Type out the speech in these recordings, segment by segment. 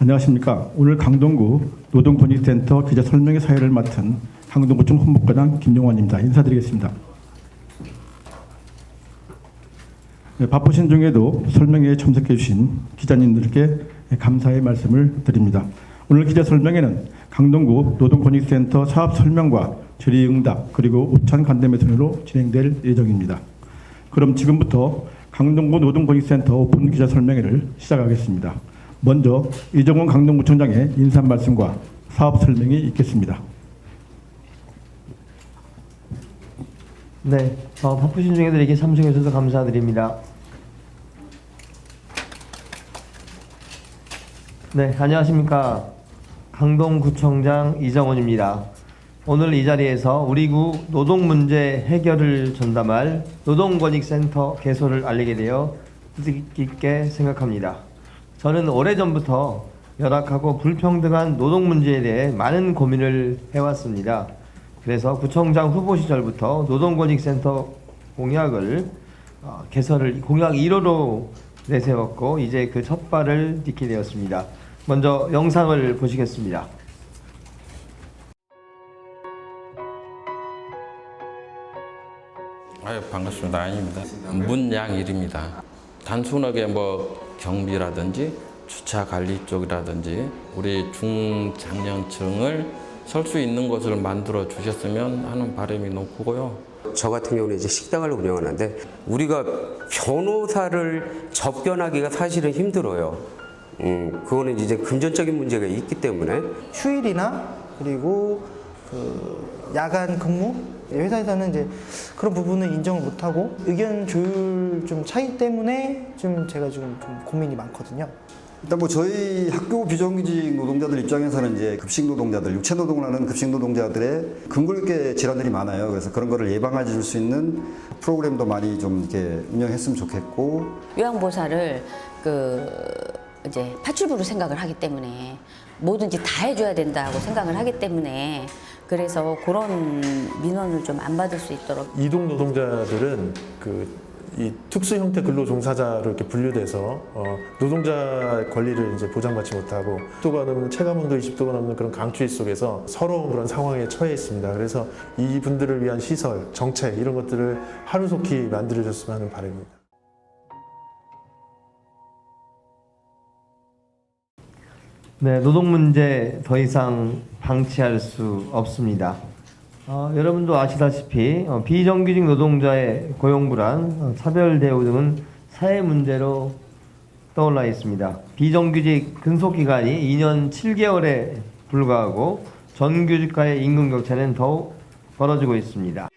안녕하십니까. 오늘 강동구 노동권익센터 기자 설명회 사회를 맡은 강동구청 홍보과장 김용환입니다. 인사드리겠습니다. 네, 바쁘신 중에도 설명회에 참석해 주신 기자님들께 감사의 말씀을 드립니다. 오늘 기자 설명회는 강동구 노동권익센터 사업 설명과 질의응답 그리고 우천 간담회 순으로 진행될 예정입니다. 그럼 지금부터 강동구 노동권익센터 오픈 기자 설명회를 시작하겠습니다. 먼저 이정훈 강동구청장의 인사 말씀과 사업 설명이 있겠습니다. 네, 바쁘신 중에도 이렇게 참석해 주셔서 감사드립니다. 네, 안녕하십니까. 강동구청장 이정훈입니다. 오늘 이 자리에서 우리 구 노동 문제 해결을 전담할 노동권익센터 개소를 알리게 되어 뜻깊게 생각합니다. 저는 오래전부터 열악하고 불평등한 노동 문제에 대해 많은 고민을 해왔습니다. 그래서 구청장 후보 시절부터 노동권익센터 공약을 개설을 공약 1호로 내세웠고 이제 그 첫 발을 딛게 되었습니다. 먼저 영상을 보시겠습니다. 아유, 반갑습니다. 아닙니다. 문양일입니다. 단순하게 경비라든지 주차 관리 쪽이라든지 우리 중장년층을 설 수 있는 곳을 만들어 주셨으면 하는 바람이 너무 크고요. 저 같은 경우는 이제 식당을 운영하는데 우리가 변호사를 접견하기가 사실은 힘들어요. 그거는 이제 금전적인 문제가 있기 때문에 휴일이나 그리고 야간 근무 회사에서는 이제 그런 부분을 인정을 못하고 의견 조율 좀 차이 때문에 제가 좀 고민이 많거든요. 일단 저희 학교 비정규직 노동자들 입장에서는 이제 급식 노동자들, 육체 노동을 하는 급식 노동자들의 근골격 질환들이 많아요. 그래서 그런 거를 예방해 줄 수 있는 프로그램도 많이 좀 이렇게 운영했으면 좋겠고. 요양보살을 이제 파출부로 생각을 하기 때문에 뭐든지 다 해줘야 된다고 생각을 하기 때문에 그래서 그런 민원을 좀 안 받을 수 있도록 이동 노동자들은 이 특수 형태 근로 종사자로 이렇게 분류돼서 노동자 권리를 이제 보장받지 못하고 10도가 넘는 체감온도 20도가 넘는 그런 강추위 속에서 서러운 그런 상황에 처해 있습니다. 그래서 이분들을 위한 시설, 정책 이런 것들을 하루속히 만들어줬으면 하는 바람입니다. 네, 노동 문제 더 이상 방치할 수 없습니다. 여러분도 아시다시피 비정규직 노동자의 고용 불안, 차별 대우 등은 사회 문제로 떠올라 있습니다. 비정규직 근속 기간이 2년 7개월에 불과하고 정규직과의 임금 격차는 더욱 벌어지고 있습니다.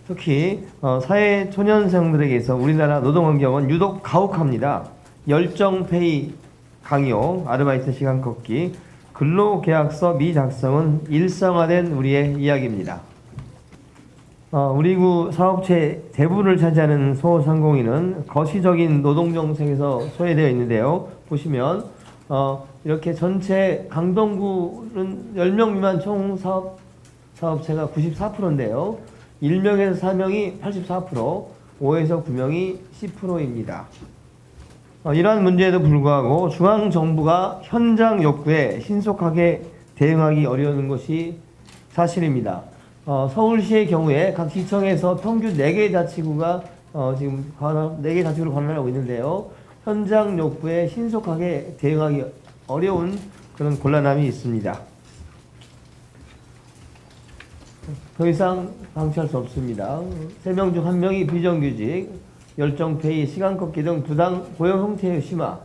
특히 사회 초년생들에게서 우리나라 노동 환경은 유독 가혹합니다. 열정 페이 강요, 아르바이트 시간 걷기, 근로계약서 미작성은 일상화된 우리의 이야기입니다. 우리 구 사업체 대부분을 차지하는 소상공인은 거시적인 노동 정책에서 소외되어 있는데요. 보시면 이렇게 전체 강동구는 10명 미만 총 사업체가 94%인데요. 1명에서 4명이 84%, 5에서 9명이 10%입니다. 이러한 문제에도 불구하고 중앙정부가 현장 욕구에 신속하게 대응하기 어려운 것이 사실입니다. 서울시의 경우에 각 시청에서 평균 4개 자치구가 지금 4개 자치구를 관할하고 있는데요. 현장 욕구에 신속하게 대응하기 어려운 그런 곤란함이 있습니다. 더 이상 방치할 수 없습니다. 3명 중 1명이 비정규직, 열정 페이, 시간 걷기 등 부당 고용 형태의 심화,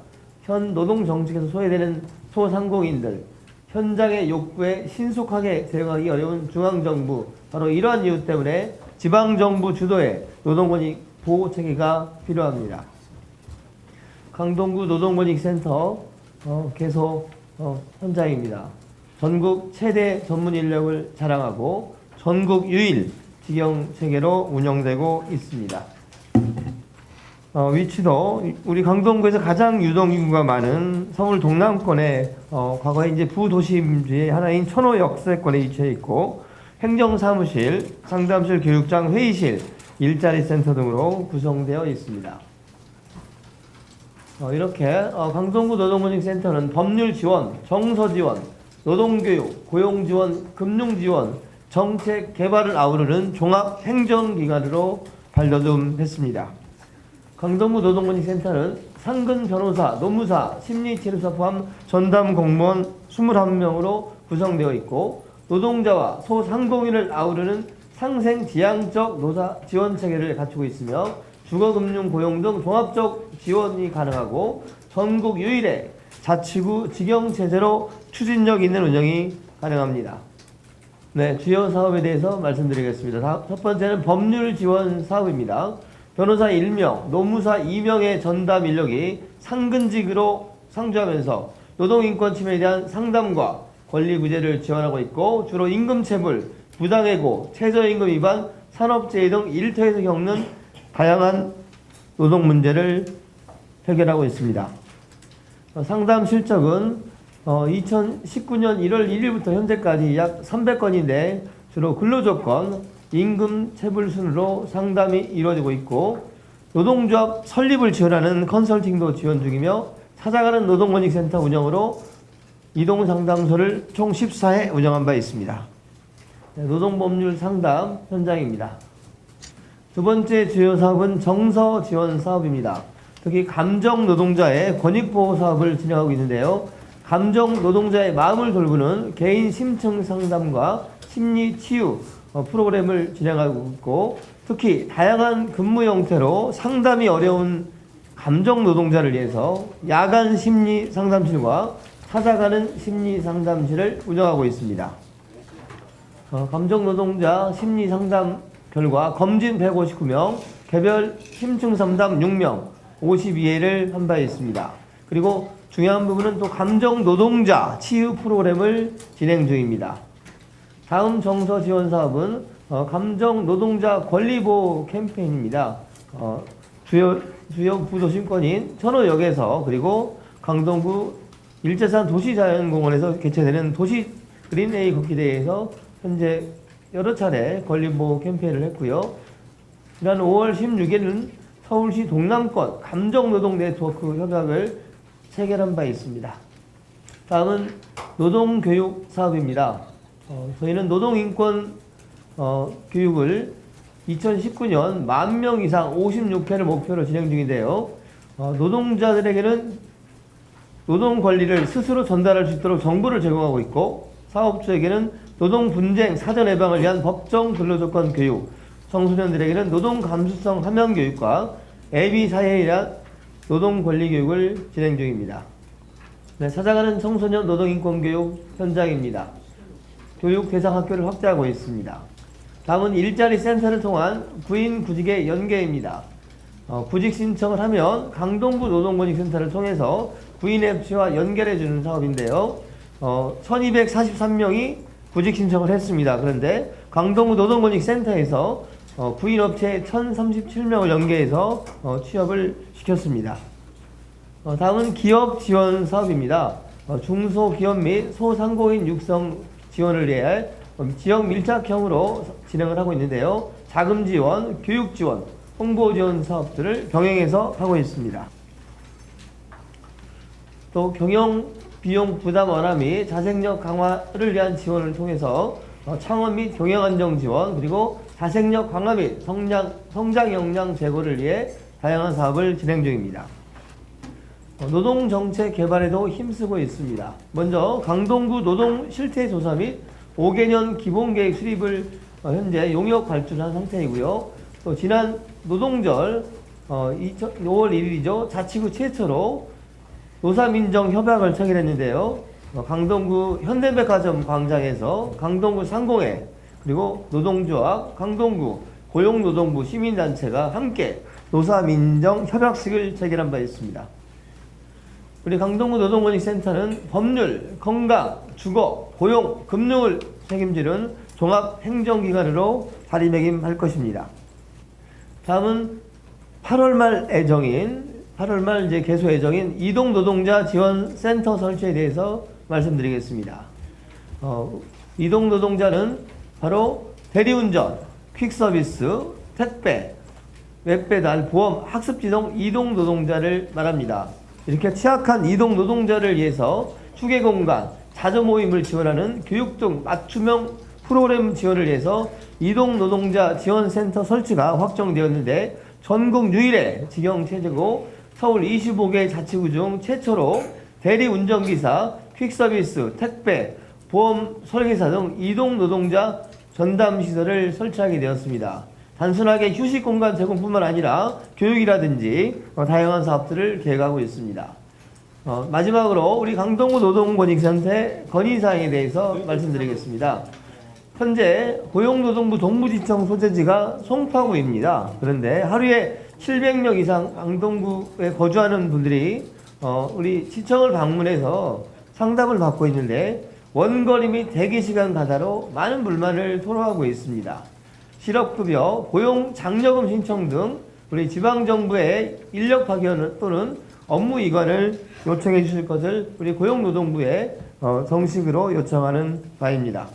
현 노동 정책에서 소외되는 소상공인들, 현장의 욕구에 신속하게 대응하기 어려운 중앙정부, 바로 이러한 이유 때문에 지방정부 주도의 노동권익 보호체계가 필요합니다. 강동구 노동권익센터 개소 현장입니다. 전국 최대 전문 인력을 자랑하고 전국 유일 직영체계로 운영되고 있습니다. 위치도 우리 강동구에서 가장 유동인구가 많은 서울 동남권에 과거에 이제 부도심 중에 하나인 천호 역세권에 위치해 있고 행정사무실, 상담실, 교육장, 회의실, 일자리 센터 등으로 구성되어 있습니다. 이렇게 강동구 노동권익센터는 법률 지원, 정서 지원, 노동교육, 고용 지원, 금융 지원, 정책 개발을 아우르는 종합 행정기관으로 발돋움했습니다. 강동구 노동권익센터는 상근 변호사, 노무사, 심리치료사 포함 전담 공무원 21명으로 구성되어 있고 노동자와 소상공인을 아우르는 상생지향적 노사 지원 체계를 갖추고 있으며 주거금융 고용 등 종합적 지원이 가능하고 전국 유일의 자치구 직영체제로 추진력 있는 운영이 가능합니다. 네, 주요 사업에 대해서 말씀드리겠습니다. 첫 번째는 법률 지원 사업입니다. 변호사 1명, 노무사 2명의 전담 인력이 상근직으로 상주하면서 노동인권 침해에 대한 상담과 권리구제를 지원하고 있고 주로 임금체불, 부당해고, 최저임금 위반, 산업재해 등 일터에서 겪는 다양한 노동 문제를 해결하고 있습니다. 상담 실적은 2019년 1월 1일부터 현재까지 약 300건인데 주로 근로조건, 임금 체불 순으로 상담이 이루어지고 있고 노동조합 설립을 지원하는 컨설팅도 지원 중이며 찾아가는 노동권익센터 운영으로 이동상담소를 총 14회 운영한 바 있습니다. 노동법률 상담 현장입니다. 두 번째 주요 사업은 정서 지원 사업입니다. 특히 감정 노동자의 권익보호 사업을 진행하고 있는데요. 감정 노동자의 마음을 돌보는 개인 심층 상담과 심리 치유 프로그램을 진행하고 있고 특히 다양한 근무 형태로 상담이 어려운 감정 노동자를 위해서 야간 심리 상담실과 찾아가는 심리 상담실을 운영하고 있습니다. 감정 노동자 심리 상담 결과 검진 159명, 개별 심층 상담 6명, 52회를 한 바 있습니다. 그리고 중요한 부분은 또 감정 노동자 치유 프로그램을 진행 중입니다. 다음 정서 지원 사업은 감정 노동자 권리보호 캠페인입니다. 주요 부도심권인 천호역에서 그리고 강동구 일제산 도시자연공원에서 개최되는 도시 그린에이 걷기대회에서 현재 여러 차례 권리보호 캠페인을 했고요. 지난 5월 16일은 서울시 동남권 감정노동 네트워크 협약을 체결한 바 있습니다. 다음은 노동교육 사업입니다. 저희는 노동인권 교육을 2019년 10,000명 이상 56회를 목표로 진행 중인데요. 노동자들에게는 노동 권리를 스스로 전달할 수 있도록 정보를 제공하고 있고 사업주에게는 노동 분쟁 사전 예방을 위한 법정 근로조건 교육, 청소년들에게는 노동 감수성 함양 교육과 애비 사회에 대한 노동 권리 교육을 진행 중입니다. 네, 찾아가는 청소년 노동 인권 교육 현장입니다. 교육 대상 학교를 확대하고 있습니다. 다음은 일자리 센터를 통한 구인 구직의 연계입니다. 구직 신청을 하면 강동구 노동권익센터를 통해서 구인 앱과 연결해주는 사업인데요. 1243명이 구직 신청을 했습니다. 그런데 강동구 노동권익센터에서 구인업체 1037명을 연계해서 취업을 시켰습니다. 다음은 기업 지원 사업입니다. 중소기업 및 소상공인 육성 지원을 위해 지역 밀착형으로 진행을 하고 있는데요. 자금 지원, 교육 지원, 홍보 지원 사업들을 병행해서 하고 있습니다. 또 경영 비용 부담 완화 및 자생력 강화를 위한 지원을 통해서 창업 및 경영 안정 지원 그리고 자생력 강화 및 성장 역량 제고를 위해 다양한 사업을 진행 중입니다. 노동 정책 개발에도 힘쓰고 있습니다. 먼저 강동구 노동 실태 조사 및 5개년 기본 계획 수립을 현재 용역 발주한 상태이고요. 또 지난 노동절 5월 1일이죠. 자치구 최초로 노사민정 협약을 체결했는데요. 강동구 현대백화점 광장에서 강동구 상공회 그리고 노동조합, 강동구 고용노동부 시민단체가 함께 노사민정 협약식을 체결한 바 있습니다. 우리 강동구 노동권익센터는 법률, 건강, 주거, 고용, 금융을 책임지는 종합 행정기관으로 자리매김할 것입니다. 다음은 8월 말 개소 예정인 이동노동자 지원센터 설치에 대해서 말씀드리겠습니다. 이동노동자는 바로 대리운전, 퀵서비스, 택배, 웹배달, 보험, 학습지동 이동노동자를 말합니다. 이렇게 취약한 이동 노동자를 위해서 휴게 공간, 자조 모임을 지원하는 교육 등 맞춤형 프로그램 지원을 위해서 이동 노동자 지원센터 설치가 확정되었는데 전국 유일의 직영 체제고 서울 25개 자치구 중 최초로 대리 운전기사, 퀵서비스, 택배, 보험 설계사 등 이동 노동자 전담 시설을 설치하게 되었습니다. 단순하게 휴식 공간 제공뿐만 아니라 교육이라든지 다양한 사업들을 계획하고 있습니다. 마지막으로 우리 강동구 노동권익센터의 건의사항에 대해서 말씀드리겠습니다. 현재 고용노동부 동부지청 소재지가 송파구입니다. 그런데 하루에 700명 이상 강동구에 거주하는 분들이 우리 시청을 방문해서 상담을 받고 있는데 원거리 및 대기시간 가다로 많은 불만을 토로하고 있습니다. 실업급여, 고용 장려금 신청 등 우리 지방정부의 인력 파견 또는 업무 이관을 요청해 주실 것을 우리 고용노동부에 정식으로 요청하는 바입니다.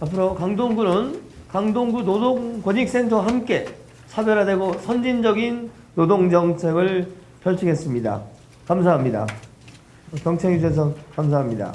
앞으로 강동구는 강동구 노동권익센터와 함께 차별화되고 선진적인 노동정책을 펼치겠습니다. 감사합니다. 경청해 주셔서 감사합니다.